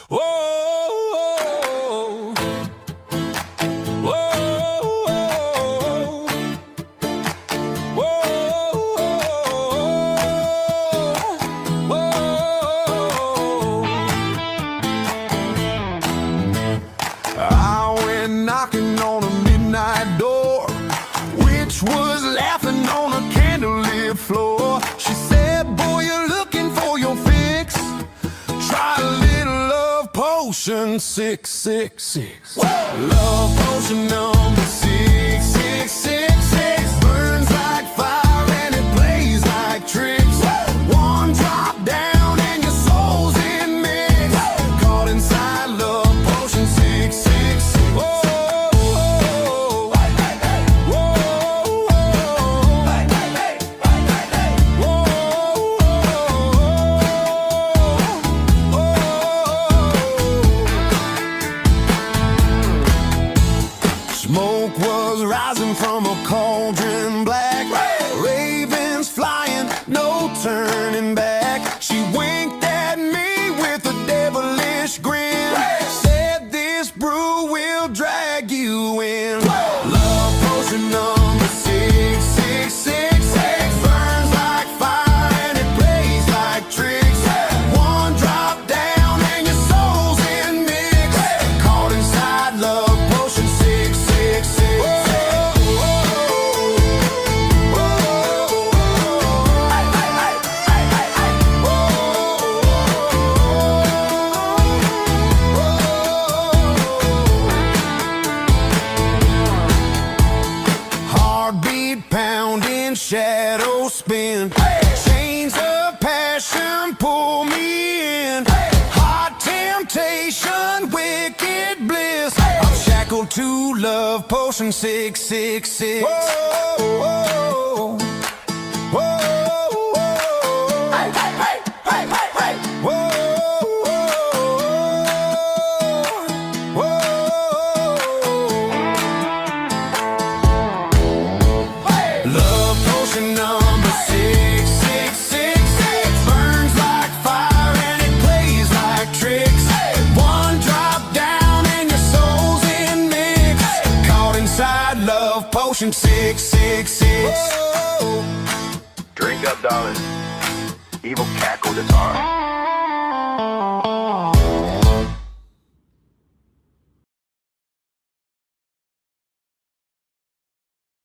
Whoa, whoa, whoa, whoa. I went knocking on a midnight door, which was laughing on a candlelit floor. She said, boy, you're looking for your fix. Try a little love potion 666. Love potion number 6666. Burns like fire and it plays like tricks. One drop down and your soul's in mix. Caught inside love potion 666. Whoa. Smoke was rising from a cauldron black. Ravens flying, no turning back. She winked at me with a devilish grin. Said this brew will drag you in. Love potion number 666. Burns like fire and it plays like tricks. One drop down and your soul's in mix. Caught inside love potion 666. Heartbeat pounding, shadow spin. Chains of passion pull me in. Hot temptation, wicked bliss. I'm shackled to love potion 666. Whoa, whoa, whoa, whoa. Hey, hey, hey, hey, hey, hey. Whoa, whoa, whoa. Love potion number 6666. Burns like fire and it plays like tricks. One drop down and your soul's in mix. Caught inside love potion 666. Drink up, darling.